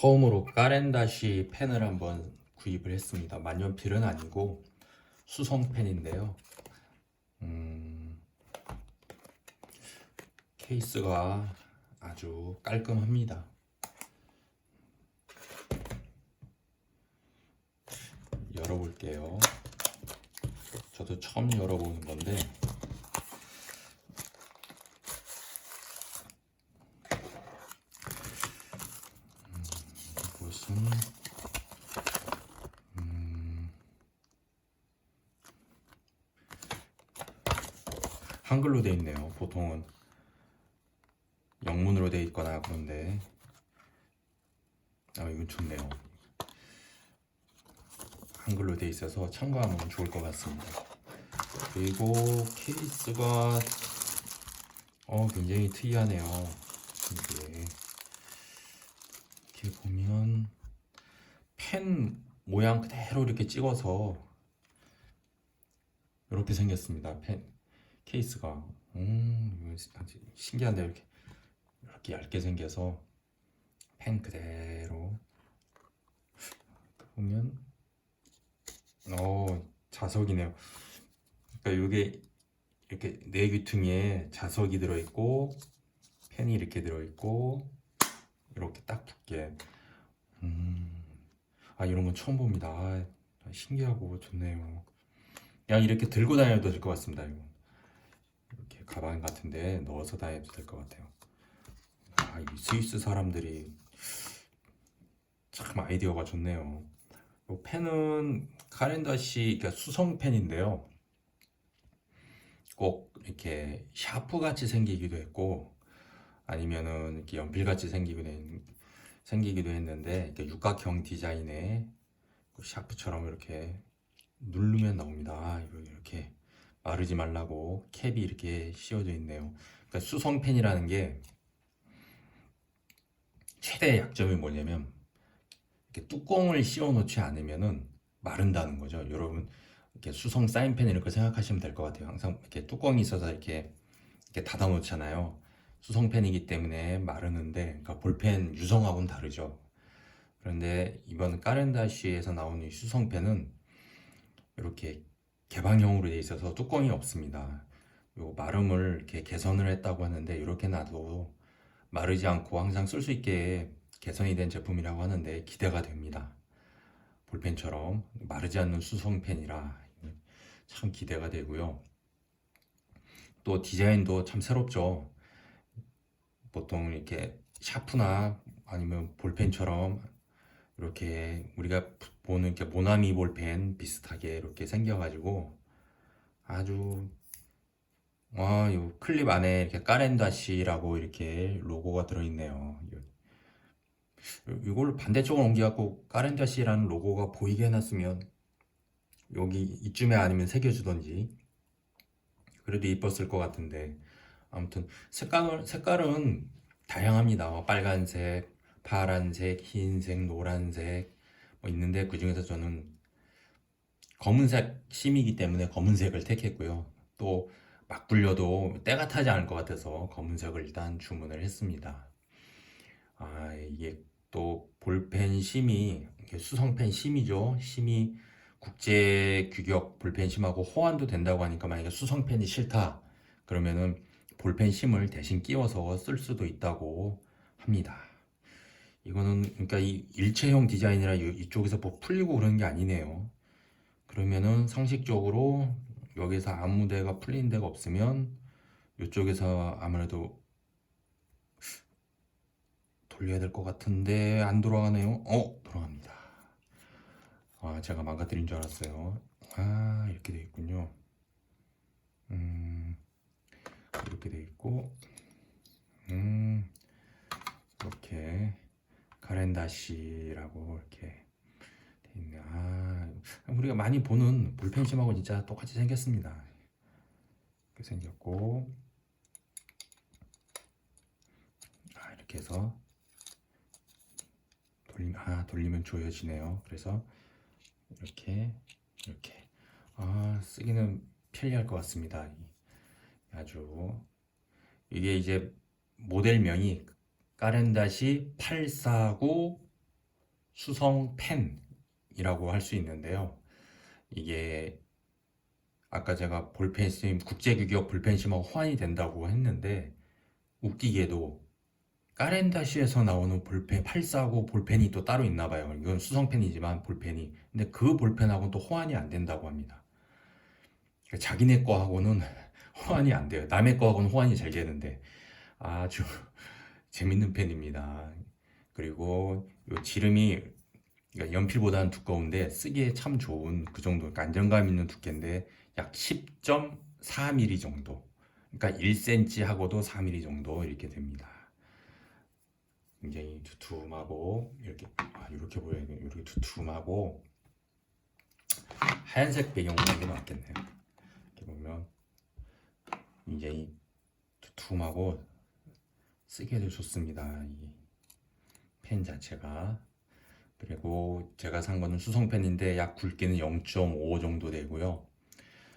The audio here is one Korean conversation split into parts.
처음으로 까렌다시 펜을 한번 구입을 했습니다. 만년필은 아니고 수성펜인데요. 케이스가 아주 깔끔합니다. 열어볼게요. 저도 처음 열어보는 건데 이것은 한글로 되어 있네요. 보통은 영문으로 되어 있거나 그런데 이건 좋네요. 한글로 되어 있어서 참고하면 좋을 것 같습니다. 그리고 케이스가 굉장히 특이하네요. 이렇게 보면 펜 모양 그대로 이렇게 찍어서 이렇게 생겼습니다. 펜 케이스가 아주 신기한데 이렇게 얇게 생겨서 펜 그대로 보면 자석이네요. 그러니까 이게 이렇게 네 귀퉁이에 자석이 들어있고 펜이 이렇게 들어있고 이렇게 딱 붙게 이런 건 처음 봅니다. 신기하고 좋네요. 그냥 이렇게 들고 다녀도 될 것 같습니다. 이거 이렇게 가방 같은데 넣어서 다녀도 될 것 같아요. 이 스위스 사람들이 참 아이디어가 좋네요. 이 펜은 카렌다시 그러니까 수성펜인데요. 꼭 이렇게 샤프 같이 생기기도 했고 아니면은 이렇게 연필 같이 생기기도 했는데 이렇게 육각형 디자인의 샤프처럼 이렇게 누르면 나옵니다. 이렇게 마르지 말라고 캡이 이렇게 씌워져 있네요. 그러니까 수성펜이라는 게 최대의 약점이 뭐냐면 이렇게 뚜껑을 씌워 놓지 않으면은 마른다는 거죠. 여러분 이렇게 수성 사인펜 이렇게 생각하시면 될 것 같아요. 항상 이렇게 뚜껑이 있어서 이렇게 닫아 놓잖아요. 수성펜이기 때문에 마르는데 그러니까 볼펜 유성하고는 다르죠. 그런데 이번 까렌다시에서 나온 이 수성펜은 이렇게 개방형으로 되어 있어서 뚜껑이 없습니다. 요 마름을 이렇게 개선을 했다고 하는데 이렇게 놔도 마르지 않고 항상 쓸 수 있게 개선이 된 제품이라고 하는데 기대가 됩니다. 볼펜처럼 마르지 않는 수성펜이라 참 기대가 되고요. 또 디자인도 참 새롭죠. 보통 이렇게 샤프나 아니면 볼펜처럼 이렇게 우리가 보는 이렇게 모나미 볼펜 비슷하게 이렇게 생겨가지고 아주 요 클립 안에 이렇게 까렌다시라고 이렇게 로고가 들어있네요. 이걸 반대쪽으로 옮겨갖고 까렌다시라는 로고가 보이게 해놨으면 여기 이쯤에 아니면 새겨주던지 그래도 이뻤을 것 같은데 아무튼 색깔은 다양합니다. 빨간색, 파란색, 흰색, 노란색 뭐 있는데 그 중에서 저는 검은색 심이기 때문에 검은색을 택했고요. 또 막 굴려도 때가 타지 않을 것 같아서 검은색을 일단 주문을 했습니다. 이게 또 볼펜 심이 수성펜 심이죠. 심이 국제 규격 볼펜 심하고 호환도 된다고 하니까 만약에 수성펜이 싫다 그러면은 볼펜 심을 대신 끼워서 쓸 수도 있다고 합니다. 이거는 그러니까 이 일체형 디자인이라 이쪽에서 뭐 풀리고 그러는 게 아니네요. 그러면은 상식적으로 여기서 아무 데가 풀린 데가 없으면 이쪽에서 아무래도 돌려야 될 것 같은데 안 돌아가네요. 돌아갑니다. 제가 망가뜨린 줄 알았어요. 이렇게 돼 있군요. 이렇게 돼 있고 이렇게 카렌다시라고 이렇게 돼 있네. 우리가 많이 보는 볼펜심하고 진짜 똑같이 생겼습니다. 이렇게 생겼고 이렇게 해서 돌리면 조여지네요. 그래서 이렇게 쓰기는 편리할 것 같습니다. 아주 이게 이제 모델명이 까렌다시 849 수성 펜이라고 할 수 있는데요. 이게 아까 제가 볼펜심, 국제규격 볼펜심하고 호환이 된다고 했는데, 웃기게도 까렌다시에서 나오는 볼펜 849 볼펜이 또 따로 있나 봐요. 이건 수성펜이지만 볼펜이. 근데 그 볼펜하고는 또 호환이 안 된다고 합니다. 그러니까 자기네 거하고는 호환이 안 돼요. 남의 거하고는 호환이 잘 되는데 아주 재밌는 펜입니다. 그리고 요 지름이 그러니까 연필보다는 두꺼운데 쓰기에 참 좋은 그 정도, 그러니까 안정감 있는 두께인데 약 10.4mm 정도. 그러니까 1cm 하고도 4mm 정도 이렇게 됩니다. 굉장히 두툼하고 이렇게 보여야 이렇게 두툼하고 하얀색 배경으로 게 맞겠네요. 이렇게 보면 굉장히 두툼하고 쓰기에도 좋습니다. 이 펜 자체가. 그리고 제가 산 거는 수성펜인데 약 굵기는 0.5 정도 되고요.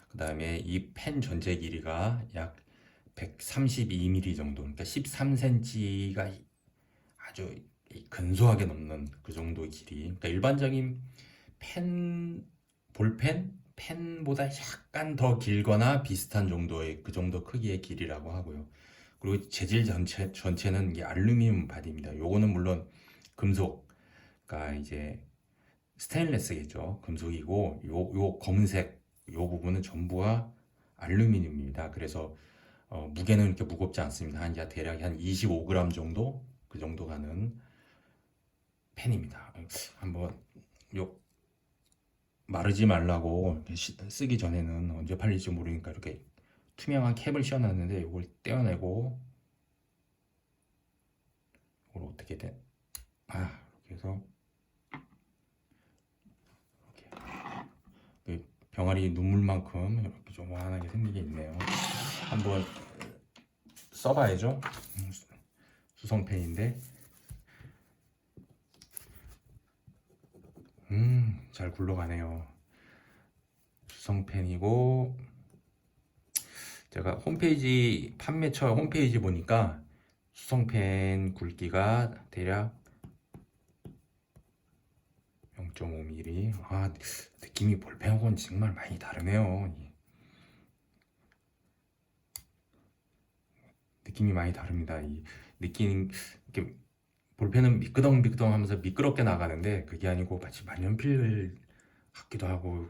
그 다음에 이 펜 전체 길이가 약 132mm 정도, 그러니까 13cm가 아주 근소하게 넘는 그 정도의 길이. 그러니까 일반적인 펜, 볼펜? 펜보다 약간 더 길거나 비슷한 정도의 그 정도 크기의 길이라고 하고요. 그리고 재질 전체는 이게 알루미늄 바디입니다. 요거는 물론 금속, 그러니까 이제 스테인레스겠죠. 금속이고 요 검은색 요 부분은 전부가 알루미늄입니다. 그래서 무게는 이렇게 무겁지 않습니다. 대략 한 25g 정도 그 정도 가는 펜입니다. 한번 요 마르지 말라고 쓰기 전에는 언제 팔릴지 모르니까 이렇게 투명한 캡을 씌워놨는데 이걸 떼어내고 이걸 어떻게 돼? 이렇게 해서 이렇게 그 병아리 눈물만큼 이렇게 조그만하게 생긴 게 있네요. 한번 써봐야죠. 수성펜인데 잘 굴러가네요. 수성펜이고 제가 홈페이지 판매처 홈페이지 보니까 수성펜 굵기가 대략 0.5mm. 느낌이 볼펜하고는 정말 많이 다르네요. 느낌이 많이 다릅니다. 이 느낌 이렇게 볼펜은 미끄덩미끄덩 하면서 미끄럽게 나가는데 그게 아니고 마치 만년필 같기도 하고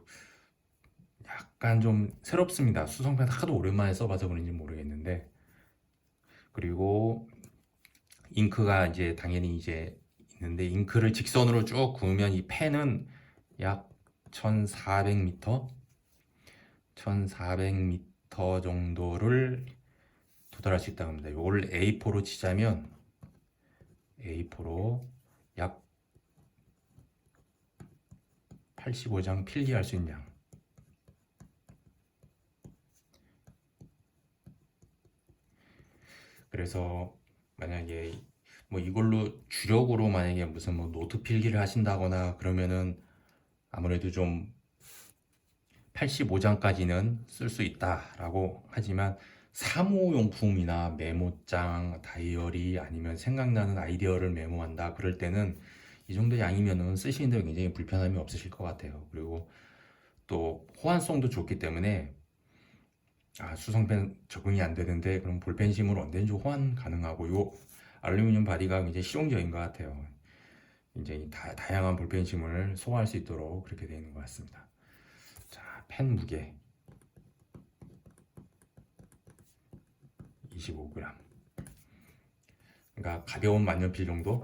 약간 좀 새롭습니다. 수성펜 하도 오랜만에 써봐서 그런지 모르겠는데. 그리고 잉크가 이제 당연히 이제 있는데 잉크를 직선으로 쭉 그으면 이 펜은 약 1400m 1400m 정도를 도달할 수 있다고 합니다. 이걸 A4로 치자면 A4로 약 85장 필기할 수 있는 양. 그래서 만약에 뭐 이걸로 주력으로 만약에 무슨 뭐 노트 필기를 하신다거나 그러면은 아무래도 좀 85장까지는 쓸 수 있다라고 하지만 사무용품이나 메모장, 다이어리 아니면 생각나는 아이디어를 메모한다 그럴 때는 이 정도 양이면은 쓰시는데 굉장히 불편함이 없으실 것 같아요. 그리고 또 호환성도 좋기 때문에 수성펜 적응이 안 되는데 그럼 볼펜심으로 언제든지 호환 가능하고 요 알루미늄 바디가 굉장히 실용적인 것 같아요. 굉장히 다양한 볼펜심을 소화할 수 있도록 그렇게 되어 있는 것 같습니다. 자, 펜 무게 25g. 그러니까 가벼운 만년필 정도?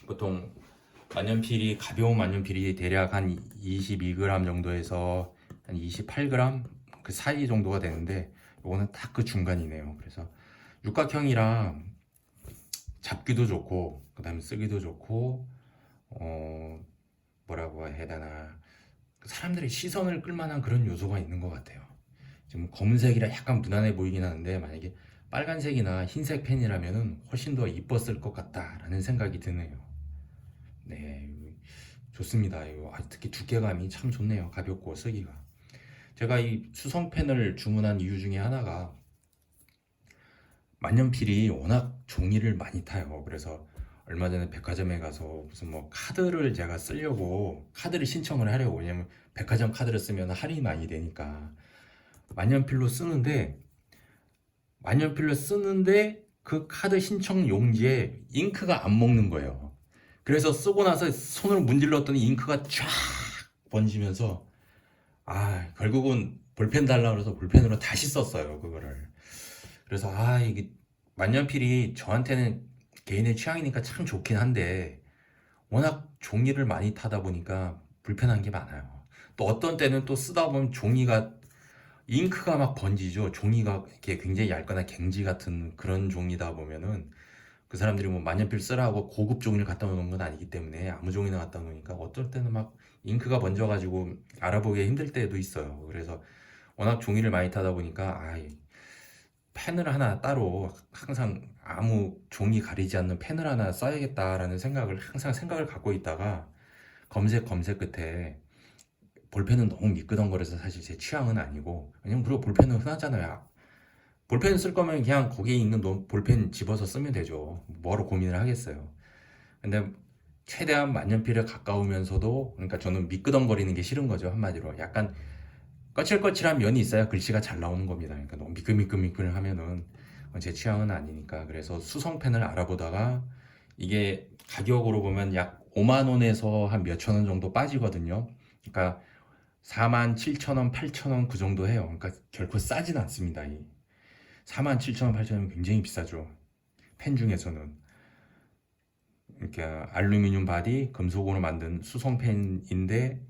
보통 가벼운 만년필이 대략 한 22g 정도에서 한 28g 그 사이 정도가 되는데 이거는 딱 그 중간이네요. 그래서 육각형이라 잡기도 좋고 그다음에 쓰기도 좋고 뭐라고 해야 되나 사람들의 시선을 끌만한 그런 요소가 있는 것 같아요. 지금 검은색이라 약간 무난해 보이긴 하는데 만약에 빨간색이나 흰색 펜이라면은 훨씬 더 이뻤을 것 같다라는 생각이 드네요. 네, 좋습니다. 이거 특히 두께감이 참 좋네요. 가볍고 쓰기가. 제가 이 수성펜을 주문한 이유 중에 하나가 만년필이 워낙 종이를 많이 타요. 그래서 얼마 전에 백화점에 가서 무슨 뭐 카드를 제가 쓰려고 카드를 신청을 하려고, 왜냐면 백화점 카드를 쓰면 할인이 많이 되니까 만년필로 쓰는데 그 카드 신청 용지에 잉크가 안 먹는 거예요. 그래서 쓰고 나서 손으로 문질렀더니 잉크가 쫙 번지면서 결국은 볼펜 달라고 해서 볼펜으로 다시 썼어요, 그거를. 그래서 이게 만년필이 저한테는 개인의 취향이니까 참 좋긴 한데 워낙 종이를 많이 타다 보니까 불편한 게 많아요. 또 어떤 때는 또 쓰다 보면 종이가 잉크가 막 번지죠. 종이가 이렇게 굉장히 얇거나 갱지 같은 그런 종이다 보면은 그 사람들이 뭐 만년필 쓰라고 고급 종이를 갖다 놓은 건 아니기 때문에 아무 종이나 갖다 놓으니까 어떨 때는 막 잉크가 번져가지고 알아보기 힘들 때도 있어요. 그래서 워낙 종이를 많이 타다 보니까 펜을 하나 따로 항상 아무 종이 가리지 않는 펜을 하나 써야겠다라는 생각을 항상 생각을 갖고 있다가 검색 끝에 볼펜은 너무 미끄덩거려서 사실 제 취향은 아니고, 왜냐면 그리고 볼펜은 흔하잖아요. 볼펜 쓸 거면 그냥 거기에 있는 볼펜 집어서 쓰면 되죠. 뭐하러 고민을 하겠어요. 근데 최대한 만년필에 가까우면서도, 그러니까 저는 미끄덩거리는 게 싫은 거죠, 한마디로. 약간 거칠거칠한 면이 있어야 글씨가 잘 나오는 겁니다. 그러니까 너무 미끌미끌미끌 하면은 제 취향은 아니니까. 그래서 수성펜을 알아보다가 이게 가격으로 보면 약 5만 원에서 한 몇천 원 정도 빠지거든요. 그러니까 4만 7천 원, 8천 원 그 정도 해요. 그러니까 결코 싸진 않습니다. 이 4만 7천 원, 8천 원 굉장히 비싸죠. 펜 중에서는. 이렇게 알루미늄 바디, 금속으로 만든 수성펜인데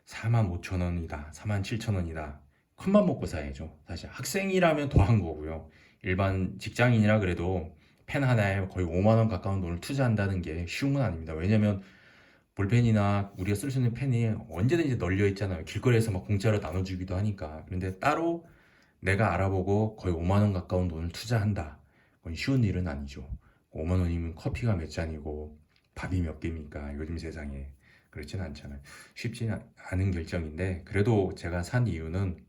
4만 5천 원이다, 4만 7천 원이다. 큰맘 먹고 사야죠. 사실 학생이라면 더한 거고요. 일반 직장인이라 그래도 펜 하나에 거의 5만 원 가까운 돈을 투자한다는 게 쉬운 건 아닙니다. 왜냐면 볼펜이나 우리가 쓸 수 있는 펜이 언제든지 널려 있잖아요. 길거리에서 막 공짜로 나눠주기도 하니까. 그런데 따로 내가 알아보고 거의 5만 원 가까운 돈을 투자한다, 그건 쉬운 일은 아니죠. 5만 원이면 커피가 몇 잔이고 밥이 몇 개입니까? 요즘 세상에. 그렇진 않잖아요. 쉽지 않은 결정인데, 그래도 제가 산 이유는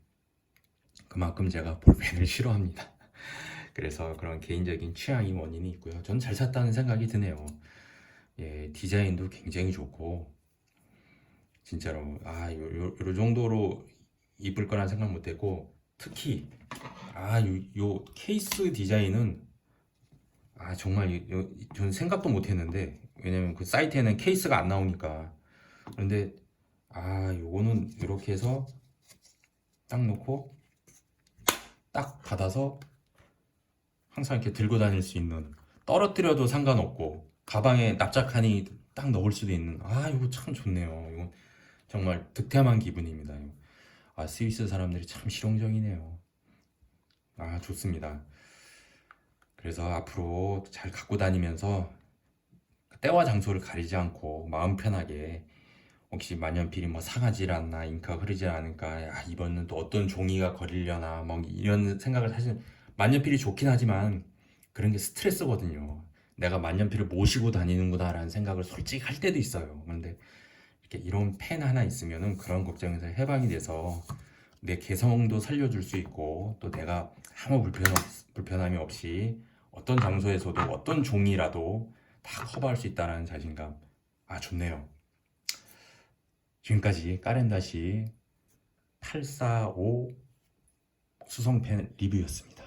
그만큼 제가 볼펜을 싫어합니다. 그래서 그런 개인적인 취향이 원인이 있고요. 저는 잘 샀다는 생각이 드네요. 예, 디자인도 굉장히 좋고, 진짜로 요 정도로 이쁠 거란 생각 못했고, 특히 요 케이스 디자인은 정말 저는 생각도 못했는데, 왜냐면 그 사이트에는 케이스가 안 나오니까. 그런데 요거는 이렇게 해서 딱 놓고 딱 닫아서 항상 이렇게 들고 다닐 수 있는, 떨어뜨려도 상관없고 가방에 납작하니 딱 넣을 수도 있는, 이거 참 좋네요. 이거 정말 득템한 기분입니다. 스위스 사람들이 참 실용적이네요. 좋습니다. 그래서 앞으로 잘 갖고 다니면서 때와 장소를 가리지 않고 마음 편하게, 혹시 만년필이 뭐 상하질 않나, 잉크가 흐르질 않을까, 이번은 또 어떤 종이가 걸리려나, 뭐 이런 생각을, 사실 만년필이 좋긴 하지만 그런 게 스트레스거든요. 내가 만년필을 모시고 다니는구나라는 생각을 솔직히 할 때도 있어요. 그런데 이렇게 이런 펜 하나 있으면은 그런 걱정에서 해방이 돼서 내 개성도 살려줄 수 있고, 또 내가 아무 불편함이 없이 어떤 장소에서도 어떤 종이라도 다 커버할 수 있다는 자신감. 좋네요. 지금까지 까렌다시 845 수성펜 리뷰였습니다.